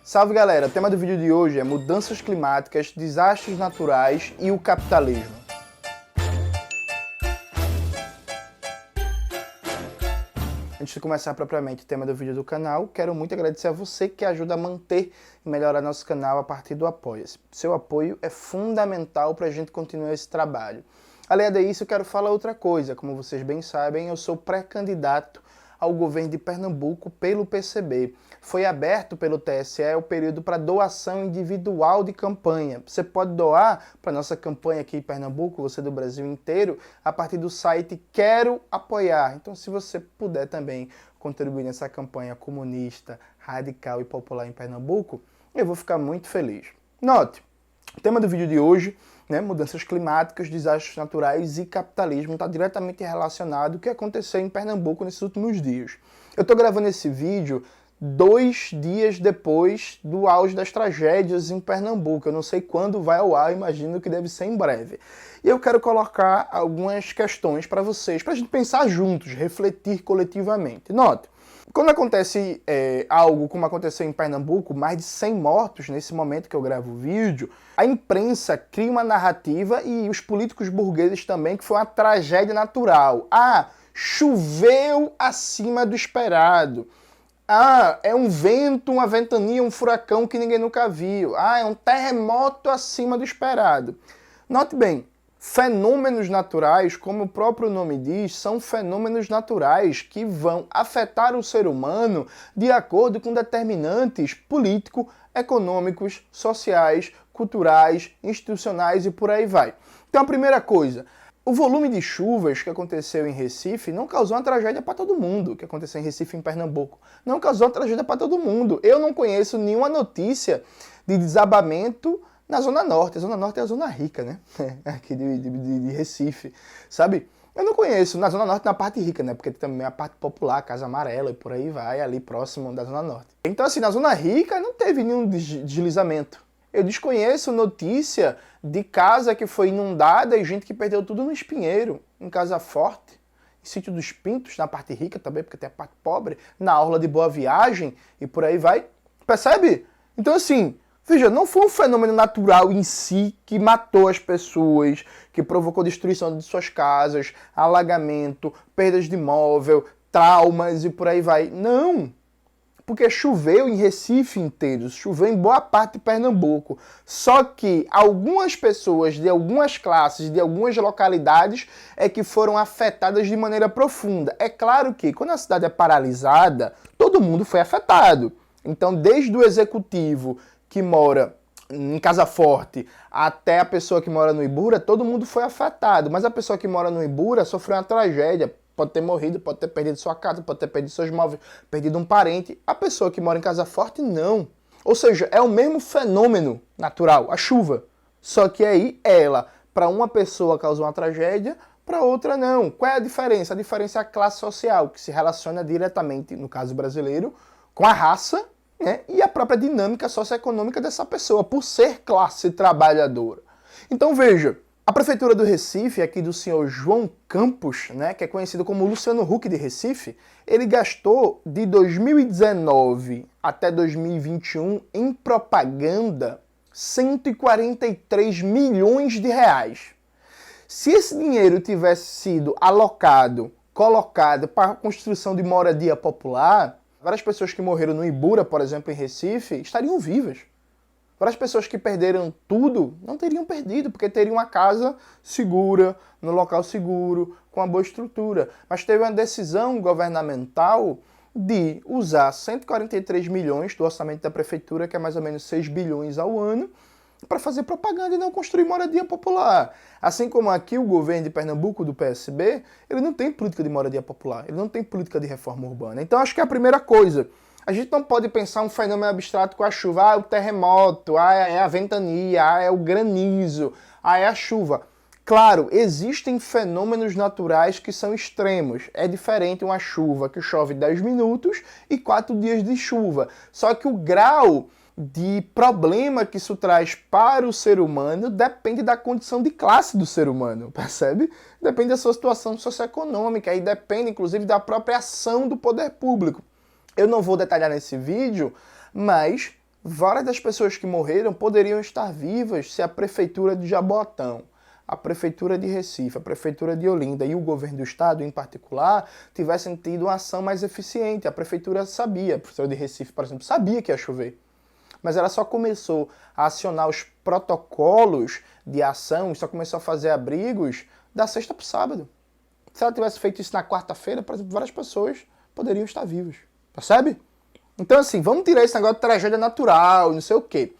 Salve galera, o tema do vídeo de hoje é mudanças climáticas, desastres naturais e o capitalismo. Antes de começar propriamente o tema do vídeo do canal, quero muito agradecer a você que ajuda a manter e melhorar nosso canal a partir do Apoia-se. Seu apoio é fundamental para a gente continuar esse trabalho. Além disso, eu quero falar outra coisa. Como vocês bem sabem, eu sou pré-candidato ao governo de Pernambuco pelo PCB. Foi aberto pelo TSE o período para doação individual de campanha. Você pode doar para nossa campanha aqui em Pernambuco, você do Brasil inteiro, a partir do site Quero Apoiar. Então, se você puder também contribuir nessa campanha comunista, radical e popular em Pernambuco, eu vou ficar muito feliz. Note, o tema do vídeo de hoje, mudanças climáticas, desastres naturais e capitalismo, está diretamente relacionado com o que aconteceu em Pernambuco nesses últimos dias. Eu estou gravando esse vídeo 2 dias depois do auge das tragédias em Pernambuco. Eu não sei quando vai ao ar, imagino que deve ser em breve. E eu quero colocar algumas questões para vocês, para a gente pensar juntos, refletir coletivamente. Note, quando acontece algo como aconteceu em Pernambuco, mais de 100 mortos nesse momento que eu gravo o vídeo, a imprensa cria uma narrativa e os políticos burgueses também que foi uma tragédia natural. Ah, choveu acima do esperado. Ah, é um vento, uma ventania, um furacão que ninguém nunca viu. Ah, é um terremoto acima do esperado. Note bem, fenômenos naturais, como o próprio nome diz, são fenômenos naturais que vão afetar o ser humano de acordo com determinantes políticos, econômicos, sociais, culturais, institucionais e por aí vai. Então a primeira coisa, o volume de chuvas que aconteceu em Recife não causou uma tragédia para todo mundo, o que aconteceu em Recife e em Pernambuco. Não causou uma tragédia para todo mundo. Eu não conheço nenhuma notícia de desabamento na Zona Norte. A Zona Norte é a Zona Rica, né? Aqui de Recife, sabe? Eu não conheço. Na Zona Norte, na parte rica, né? Porque tem também a parte popular, Casa Amarela e por aí vai, ali próximo da Zona Norte. Então, assim, na Zona Rica não teve nenhum deslizamento. Eu desconheço notícia de casa que foi inundada e gente que perdeu tudo no Espinheiro, em Casa Forte, em Sítio dos Pintos, na parte rica também, porque tem a parte pobre, na Orla de Boa Viagem e por aí vai. Percebe? Então, assim, veja, não foi um fenômeno natural em si que matou as pessoas, que provocou destruição de suas casas, alagamento, perdas de imóvel, traumas e por aí vai. Não! Porque choveu em Recife inteiro, choveu em boa parte de Pernambuco. Só que algumas pessoas de algumas classes, de algumas localidades, é que foram afetadas de maneira profunda. É claro que quando a cidade é paralisada, todo mundo foi afetado. Então, desde o executivo que mora em Casa Forte até a pessoa que mora no Ibura, todo mundo foi afetado. Mas a pessoa que mora no Ibura sofreu uma tragédia. Pode ter morrido, pode ter perdido sua casa, pode ter perdido seus móveis, perdido um parente. A pessoa que mora em Casa Forte, não. Ou seja, é o mesmo fenômeno natural, a chuva. Só que aí ela, para uma pessoa causou uma tragédia, para outra não. Qual é a diferença? A diferença é a classe social, que se relaciona diretamente, no caso brasileiro, com a raça, né, e a própria dinâmica socioeconômica dessa pessoa, por ser classe trabalhadora. Então veja, a Prefeitura do Recife, aqui do senhor João Campos, né, que é conhecido como Luciano Huck de Recife, ele gastou de 2019 até 2021 em propaganda 143 milhões de reais. Se esse dinheiro tivesse sido colocado para a construção de moradia popular, várias pessoas que morreram no Ibura, por exemplo, em Recife, estariam vivas. Várias pessoas que perderam tudo não teriam perdido, porque teriam uma casa segura, no local seguro, com uma boa estrutura. Mas teve uma decisão governamental de usar 143 milhões do orçamento da prefeitura, que é mais ou menos 6 bilhões ao ano, para fazer propaganda e não construir moradia popular. Assim como aqui o governo de Pernambuco, do PSB, ele não tem política de moradia popular, ele não tem política de reforma urbana. Então acho que é a primeira coisa. A gente não pode pensar um fenômeno abstrato com a chuva. Ah, é o terremoto, ah, é a ventania, ah, é o granizo, ah, é a chuva. Claro, existem fenômenos naturais que são extremos. É diferente uma chuva que chove 10 minutos e 4 dias de chuva. Só que o grau de problema que isso traz para o ser humano depende da condição de classe do ser humano, percebe? Depende da sua situação socioeconômica e depende, inclusive, da própria ação do poder público. Eu não vou detalhar nesse vídeo, mas Várias das pessoas que morreram poderiam estar vivas se a prefeitura de Jaboatão, a prefeitura de Recife, a prefeitura de Olinda e o governo do estado em particular tivessem tido uma ação mais eficiente. A prefeitura sabia, a prefeitura de Recife, por exemplo, sabia que ia chover. Mas ela só começou a acionar os protocolos de ação, só começou a fazer abrigos da sexta para o sábado. Se ela tivesse feito isso na quarta-feira, por exemplo, várias pessoas poderiam estar vivas. Percebe? Então, assim, vamos tirar esse negócio de tragédia natural, não sei o quê.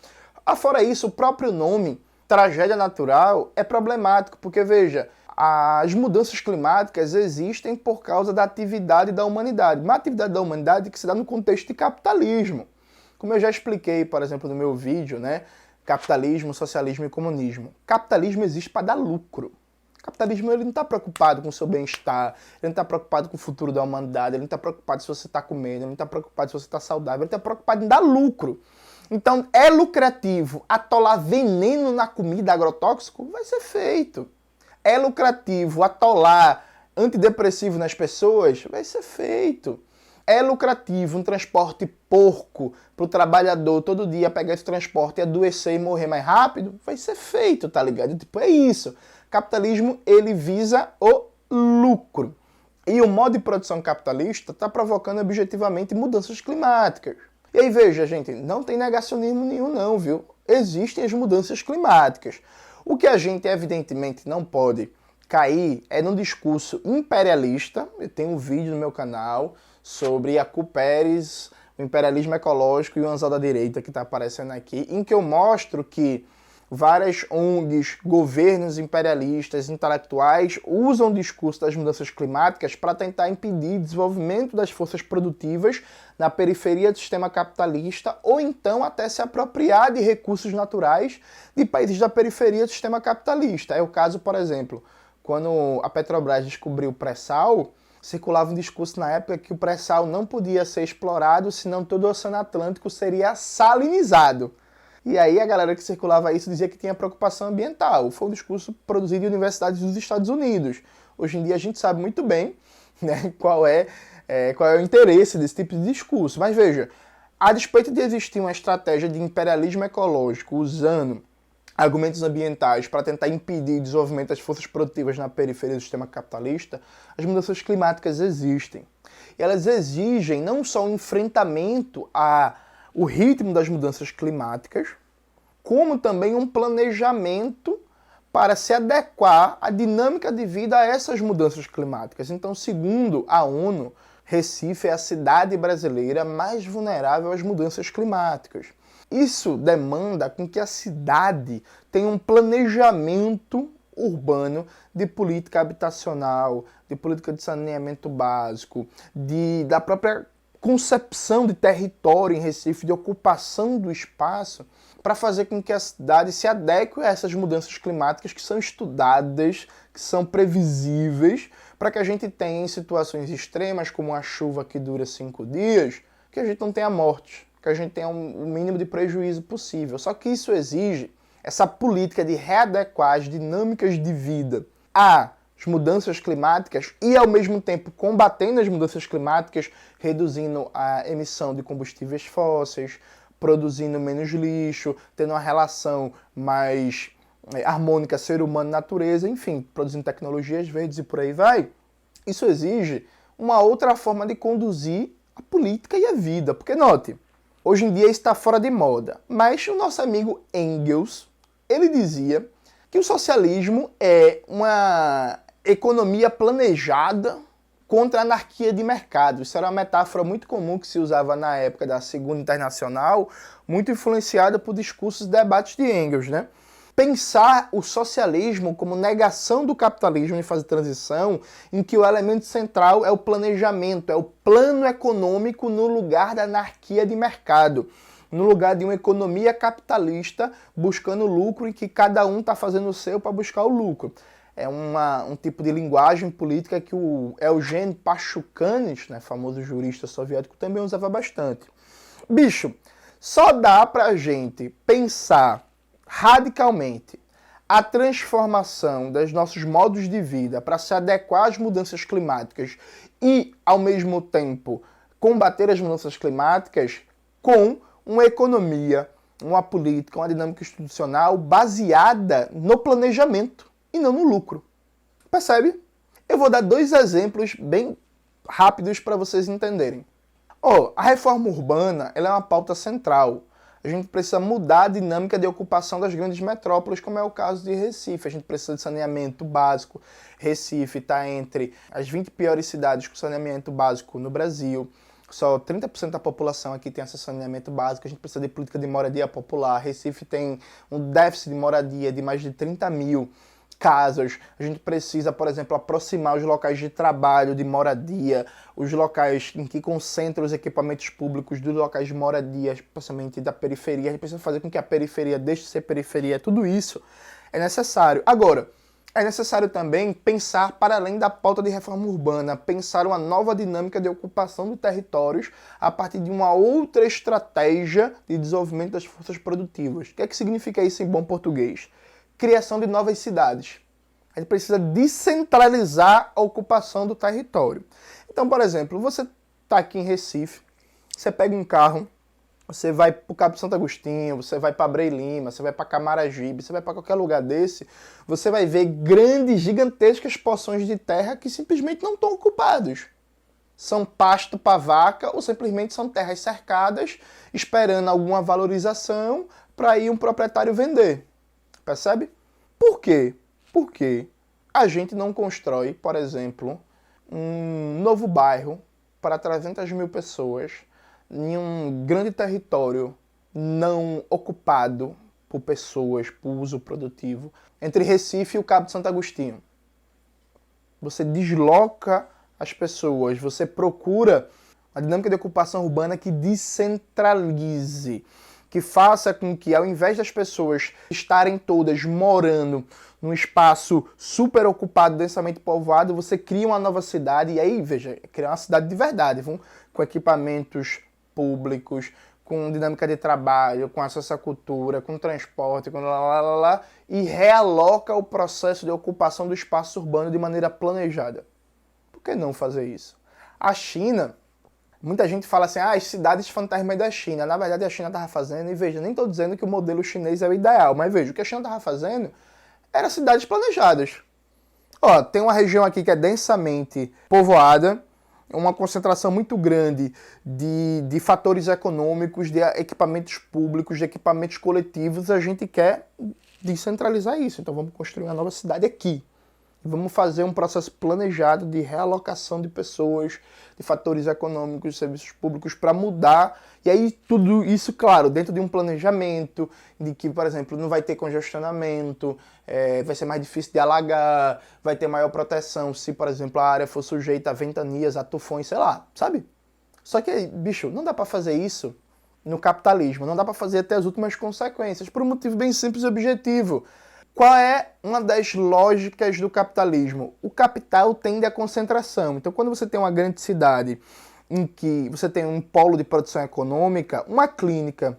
Fora isso, o próprio nome, tragédia natural, é problemático, porque, veja, as mudanças climáticas existem por causa da atividade da humanidade. Uma atividade da humanidade que se dá no contexto de capitalismo. Como eu já expliquei, por exemplo, no meu vídeo, né? Capitalismo, socialismo e comunismo. Capitalismo existe para dar lucro. O capitalismo ele não está preocupado com o seu bem-estar, ele não está preocupado com o futuro da humanidade, ele não está preocupado se você está comendo, ele não está preocupado se você está saudável, ele está preocupado em dar lucro. Então, é lucrativo atolar veneno na comida agrotóxico? Vai ser feito. É lucrativo atolar antidepressivo nas pessoas? Vai ser feito. É lucrativo um transporte porco para o trabalhador todo dia pegar esse transporte e adoecer e morrer mais rápido? Vai ser feito, tá ligado? Tipo, é isso. Capitalismo, ele visa o lucro. E o modo de produção capitalista está provocando objetivamente mudanças climáticas. E aí, veja, gente, não tem negacionismo nenhum não, viu? Existem as mudanças climáticas. O que a gente, evidentemente, não pode cair é num discurso imperialista. Eu tenho um vídeo no meu canal sobre Yacu Pérez, o imperialismo ecológico e o anzol da direita que está aparecendo aqui, em que eu mostro que várias ONGs, governos imperialistas, intelectuais usam o discurso das mudanças climáticas para tentar impedir o desenvolvimento das forças produtivas na periferia do sistema capitalista ou então até se apropriar de recursos naturais de países da periferia do sistema capitalista. É o caso, por exemplo, quando a Petrobras descobriu o pré-sal, circulava um discurso na época que o pré-sal não podia ser explorado, senão todo o Oceano Atlântico seria salinizado. E aí a galera que circulava isso dizia que tinha preocupação ambiental. Foi um discurso produzido em universidades dos Estados Unidos. Hoje em dia a gente sabe muito bem, né, qual é o interesse desse tipo de discurso. Mas veja, a despeito de existir uma estratégia de imperialismo ecológico usando argumentos ambientais para tentar impedir o desenvolvimento das forças produtivas na periferia do sistema capitalista, as mudanças climáticas existem. E elas exigem não só o enfrentamento ao ritmo das mudanças climáticas, como também um planejamento para se adequar à dinâmica de vida a essas mudanças climáticas. Então, segundo a ONU, Recife é a cidade brasileira mais vulnerável às mudanças climáticas. Isso demanda com que a cidade tenha um planejamento urbano de política habitacional, de política de saneamento básico, da própria concepção de território em Recife, de ocupação do espaço, para fazer com que a cidade se adeque a essas mudanças climáticas que são estudadas, que são previsíveis, para que a gente tenha em situações extremas, como a chuva que dura 5 dias, que a gente não tenha morte, que a gente tenha o mínimo de prejuízo possível. Só que isso exige essa política de readequar as dinâmicas de vida às mudanças climáticas e, ao mesmo tempo, combatendo as mudanças climáticas, reduzindo a emissão de combustíveis fósseis, produzindo menos lixo, tendo uma relação mais harmônica ser humano-natureza, enfim, produzindo tecnologias verdes e por aí vai. Isso exige uma outra forma de conduzir a política e a vida. Porque, note, hoje em dia está fora de moda, mas o nosso amigo Engels, ele dizia que o socialismo é uma economia planejada contra a anarquia de mercado. Isso era uma metáfora muito comum que se usava na época da Segunda Internacional, muito influenciada por discursos e debates de Engels, né? Pensar o socialismo como negação do capitalismo em fase de transição, em que o elemento central é o planejamento, é o plano econômico no lugar da anarquia de mercado, no lugar de uma economia capitalista buscando lucro e que cada um está fazendo o seu para buscar o lucro. É um tipo de linguagem política que o Eugene Pachucanes, né, famoso jurista soviético, também usava bastante. Bicho, só dá pra gente pensar radicalmente a transformação dos nossos modos de vida para se adequar às mudanças climáticas e, ao mesmo tempo, combater as mudanças climáticas com uma economia, uma política, uma dinâmica institucional baseada no planejamento e não no lucro. Percebe? Eu vou dar 2 exemplos bem rápidos para vocês entenderem. A reforma urbana ela é uma pauta central. A gente precisa mudar a dinâmica de ocupação das grandes metrópoles, como é o caso de Recife. A gente precisa de saneamento básico. Recife está entre as 20 piores cidades com saneamento básico no Brasil. Só 30% da população aqui tem acesso ao saneamento básico. A gente precisa de política de moradia popular. Recife tem um déficit de moradia de mais de 30 mil casas. A gente precisa, por exemplo, aproximar os locais de trabalho, de moradia, os locais em que concentram os equipamentos públicos dos locais de moradia, especialmente da periferia. A gente precisa fazer com que a periferia deixe de ser periferia. Tudo isso é necessário. Agora, é necessário também pensar para além da pauta de reforma urbana, pensar uma nova dinâmica de ocupação de territórios a partir de uma outra estratégia de desenvolvimento das forças produtivas. O que é que significa isso em bom português? Criação de novas cidades. A gente precisa descentralizar a ocupação do território. Então, por exemplo, você está aqui em Recife, você pega um carro, você vai para o Cabo Santo Agostinho, você vai para Abreu Lima, você vai para Camaragibe, você vai para qualquer lugar desse, você vai ver grandes, gigantescas porções de terra que simplesmente não estão ocupados. São pasto para vaca ou simplesmente são terras cercadas, esperando alguma valorização para ir um proprietário vender. Percebe? Por quê? Porque a gente não constrói, por exemplo, um novo bairro para 300 mil pessoas em um grande território não ocupado por pessoas, por uso produtivo, entre Recife e o Cabo de Santo Agostinho. Você desloca as pessoas, você procura a dinâmica de ocupação urbana que descentralize, que faça com que, ao invés das pessoas estarem todas morando num espaço super ocupado, densamente povoado, você cria uma nova cidade, e aí, veja, criar uma cidade de verdade, com equipamentos públicos, com dinâmica de trabalho, com acesso à cultura, com transporte, com e realoca o processo de ocupação do espaço urbano de maneira planejada. Por que não fazer isso? A China... Muita gente fala assim, as cidades fantasmas da China. Na verdade, a China estava fazendo, e veja, nem estou dizendo que o modelo chinês é o ideal, mas veja, o que a China estava fazendo era cidades planejadas. Tem uma região aqui que é densamente povoada, uma concentração muito grande de fatores econômicos, de equipamentos públicos, de equipamentos coletivos. A gente quer descentralizar isso, então vamos construir uma nova cidade aqui. Vamos fazer um processo planejado de realocação de pessoas, de fatores econômicos, de serviços públicos para mudar. E aí tudo isso, claro, dentro de um planejamento, de que, por exemplo, não vai ter congestionamento, vai ser mais difícil de alagar, vai ter maior proteção se, por exemplo, a área for sujeita a ventanias, a tufões, sei lá, sabe? Só que, bicho, não dá para fazer isso no capitalismo, não dá para fazer até as últimas consequências, por um motivo bem simples e objetivo. Qual é uma das lógicas do capitalismo? O capital tende à concentração. Então, quando você tem uma grande cidade em que você tem um polo de produção econômica, uma clínica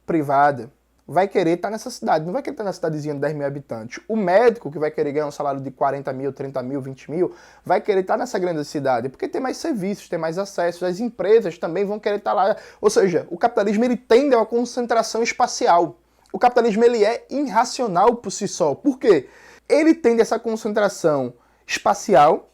privada vai querer estar nessa cidade, não vai querer estar na cidadezinha de 10 mil habitantes. O médico, que vai querer ganhar um salário de 40 mil, 30 mil, 20 mil, vai querer estar nessa grande cidade, porque tem mais serviços, tem mais acesso. As empresas também vão querer estar lá. Ou seja, o capitalismo ele tende a uma concentração espacial. O capitalismo ele é irracional por si só. Por quê? Ele tende a essa concentração espacial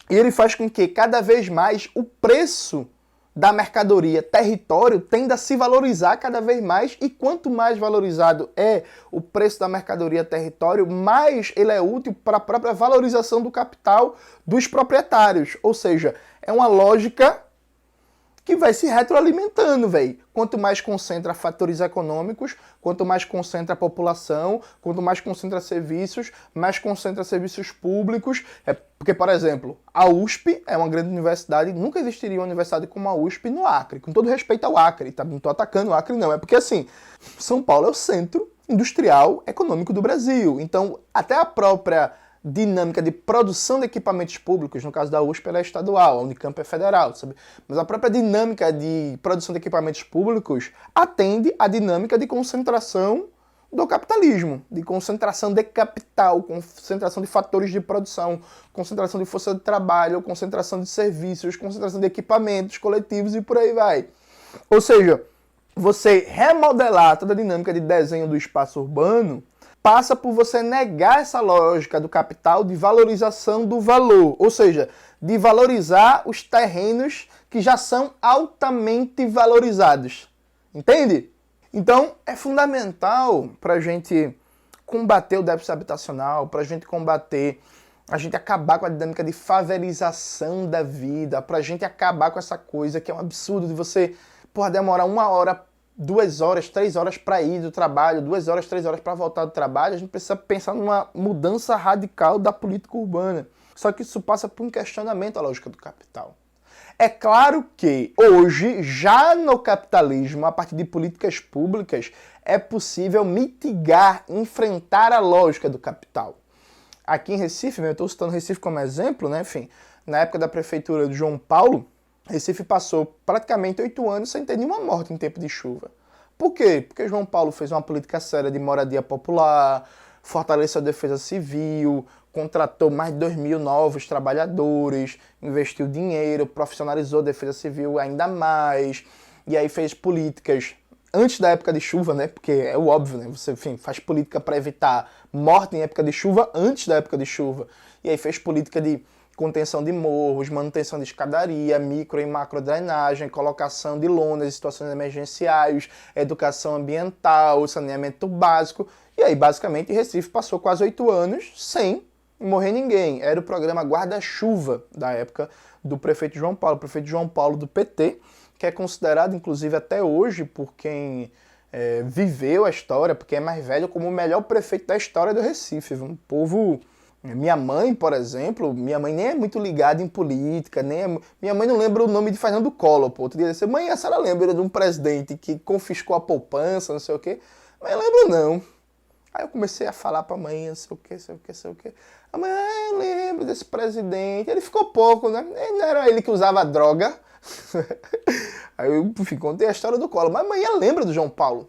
e ele faz com que cada vez mais o preço da mercadoria, território, tenda a se valorizar cada vez mais, e quanto mais valorizado é o preço da mercadoria, território, mais ele é útil para a própria valorização do capital dos proprietários. Ou seja, é uma lógica que vai se retroalimentando, velho. Quanto mais concentra fatores econômicos, quanto mais concentra a população, quanto mais concentra serviços, mais concentra serviços públicos. Porque, por exemplo, a USP é uma grande universidade, nunca existiria uma universidade como a USP no Acre, com todo respeito ao Acre, tá? Não estou atacando o Acre, não. É porque, assim, São Paulo é o centro industrial econômico do Brasil. Então, até a própria dinâmica de produção de equipamentos públicos, no caso da USP, ela é estadual, a Unicamp é federal, sabe? Mas a própria dinâmica de produção de equipamentos públicos atende à dinâmica de concentração do capitalismo, de concentração de capital, concentração de fatores de produção, concentração de força de trabalho, concentração de serviços, concentração de equipamentos coletivos e por aí vai. Ou seja, você remodelar toda a dinâmica de desenho do espaço urbano, passa por você negar essa lógica do capital de valorização do valor, ou seja, de valorizar os terrenos que já são altamente valorizados. Entende? Então, é fundamental para a gente combater o déficit habitacional, para a gente combater, a gente acabar com a dinâmica de favelização da vida, para a gente acabar com essa coisa que é um absurdo de você demorar 1 hora, 2 horas, 3 horas para ir do trabalho, 2 horas, 3 horas para voltar do trabalho. A gente precisa pensar numa mudança radical da política urbana. Só que isso passa por um questionamento à lógica do capital. É claro que hoje, já no capitalismo, a partir de políticas públicas, é possível mitigar, enfrentar a lógica do capital. Aqui em Recife, eu estou citando Recife como exemplo, né? Enfim, na época da prefeitura de João Paulo, Recife passou praticamente 8 anos sem ter nenhuma morte em tempo de chuva. Por quê? Porque João Paulo fez uma política séria de moradia popular, fortaleceu a defesa civil, contratou mais de 2.000 novos trabalhadores, investiu dinheiro, profissionalizou a defesa civil ainda mais, e aí fez políticas antes da época de chuva, né? Porque é o óbvio, né? Você, enfim, faz política para evitar morte em época de chuva antes da época de chuva. E aí fez política de contenção de morros, manutenção de escadaria, micro e macro drenagem, colocação de lonas em situações emergenciais, educação ambiental, saneamento básico. E aí, basicamente, Recife passou quase 8 anos sem morrer ninguém. Era o programa Guarda-Chuva da época do prefeito João Paulo. O prefeito João Paulo do PT, que é considerado, inclusive, até hoje, por quem viveu a história, porque é mais velho, como o melhor prefeito da história do Recife. Um povo... Minha mãe, por exemplo, minha mãe nem é muito ligada em política, minha mãe não lembra o nome de Fernando Collor, pô. Outro dia disse, mãe, a senhora lembra de um presidente que confiscou a poupança, não sei o quê? Mas eu lembro não. Aí eu comecei a falar pra mãe, não sei o quê. A mãe, eu lembro desse presidente, ele ficou pouco, né? Não era ele que usava droga. Aí eu, enfim, contei a história do Collor, mas mãe, ela lembra do João Paulo?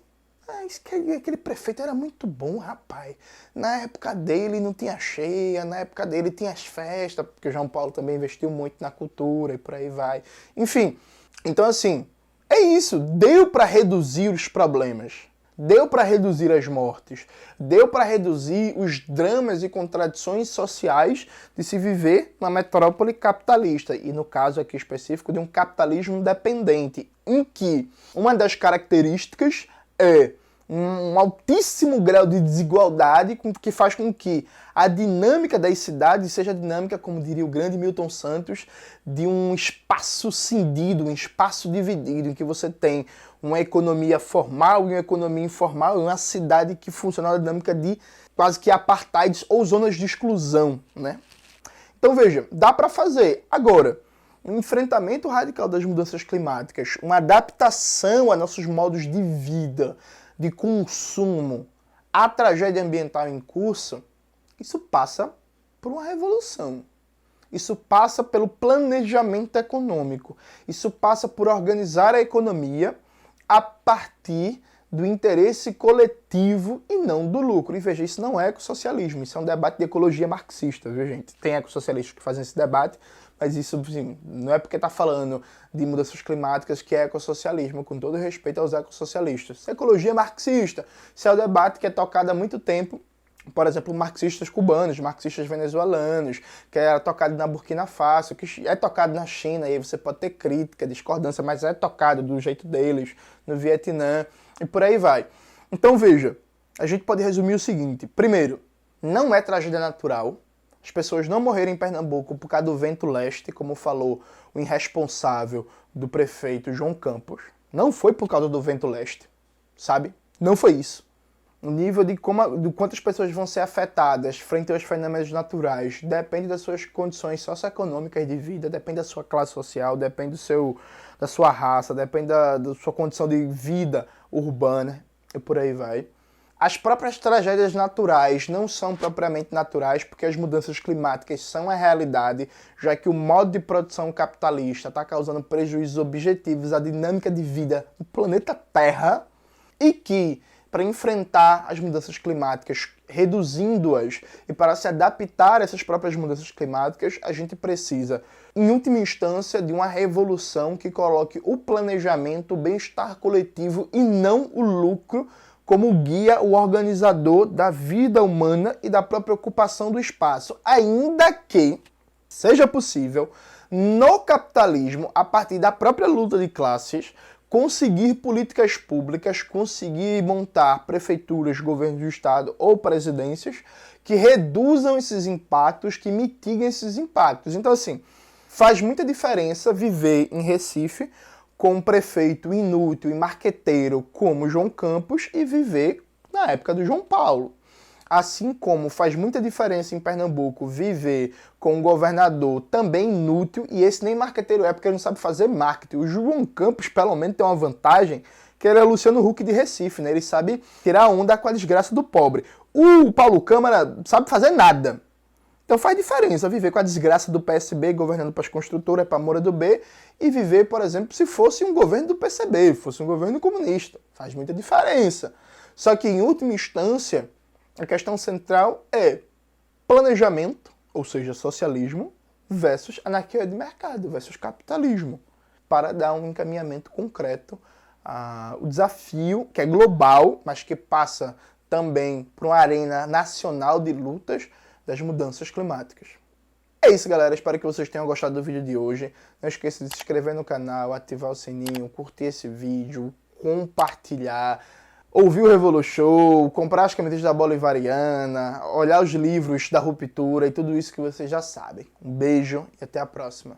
Aquele prefeito era muito bom, rapaz. Na época dele não tinha cheia, na época dele tinha as festas, porque o João Paulo também investiu muito na cultura e por aí vai. Enfim, então assim, é isso. Deu para reduzir os problemas, deu para reduzir as mortes, deu para reduzir os dramas e contradições sociais de se viver na metrópole capitalista, e no caso aqui específico de um capitalismo dependente, em que uma das características é um altíssimo grau de desigualdade que faz com que a dinâmica das cidades seja a dinâmica, como diria o grande Milton Santos, de um espaço cindido, um espaço dividido, em que você tem uma economia formal e uma economia informal, e uma cidade que funciona na dinâmica de quase que apartheids ou zonas de exclusão, né? Então veja, dá para fazer. Agora, um enfrentamento radical das mudanças climáticas, uma adaptação a nossos modos de vida, de consumo, à tragédia ambiental em curso, isso passa por uma revolução. Isso passa pelo planejamento econômico. Isso passa por organizar a economia a partir do interesse coletivo e não do lucro. E veja, isso não é ecossocialismo, isso é um debate de ecologia marxista, viu, gente? Tem ecossocialistas que fazem esse debate, mas isso assim, não é porque está falando de mudanças climáticas que é ecossocialismo, com todo respeito aos ecossocialistas. Isso é ecologia marxista. Isso é o debate que é tocado há muito tempo, por exemplo, marxistas cubanos, marxistas venezuelanos, que é tocado na Burkina Faso, que é tocado na China, e aí você pode ter crítica, discordância, mas é tocado do jeito deles, no Vietnã, e por aí vai. Então veja, a gente pode resumir o seguinte. Primeiro, não é tragédia natural as pessoas não morreram em Pernambuco por causa do vento leste, como falou o irresponsável do prefeito João Campos. Não foi por causa do vento leste, sabe? Não foi isso. O nível de quantas pessoas vão ser afetadas frente aos fenômenos naturais depende das suas condições socioeconômicas de vida, depende da sua classe social, depende da sua raça, depende da sua condição de vida urbana e por aí vai. As próprias tragédias naturais não são propriamente naturais porque as mudanças climáticas são a realidade, já que o modo de produção capitalista está causando prejuízos objetivos à dinâmica de vida do planeta Terra e que, para enfrentar as mudanças climáticas, reduzindo-as, e para se adaptar a essas próprias mudanças climáticas, a gente precisa, em última instância, de uma revolução que coloque o planejamento, o bem-estar coletivo e não o lucro como guia, o organizador da vida humana e da própria ocupação do espaço, ainda que seja possível, no capitalismo, a partir da própria luta de classes, conseguir políticas públicas, conseguir montar prefeituras, governos do estado ou presidências que reduzam esses impactos, que mitiguem esses impactos. Então, assim, faz muita diferença viver em Recife com um prefeito inútil e marqueteiro como João Campos e viver na época do João Paulo. Assim como faz muita diferença em Pernambuco viver com um governador também inútil, e esse nem marqueteiro é porque ele não sabe fazer marketing. O João Campos, pelo menos, tem uma vantagem, que ele é o Luciano Huck de Recife, né? Ele sabe tirar onda com a desgraça do pobre. O Paulo Câmara não sabe fazer nada. Então faz diferença viver com a desgraça do PSB governando para as construtoras, para a Moura do B, e viver, por exemplo, se fosse um governo do PCB, fosse um governo comunista. Faz muita diferença. Só que, em última instância, a questão central é planejamento, ou seja, socialismo, versus anarquia de mercado, versus capitalismo, para dar um encaminhamento concreto ao desafio, que é global, mas que passa também por uma arena nacional de lutas das mudanças climáticas. É isso, galera. Espero que vocês tenham gostado do vídeo de hoje. Não esqueça de se inscrever no canal, ativar o sininho, curtir esse vídeo, compartilhar, ouvir o Revolution, comprar as camisetas da Bolivariana, olhar os livros da Ruptura e tudo isso que vocês já sabem. Um beijo e até a próxima.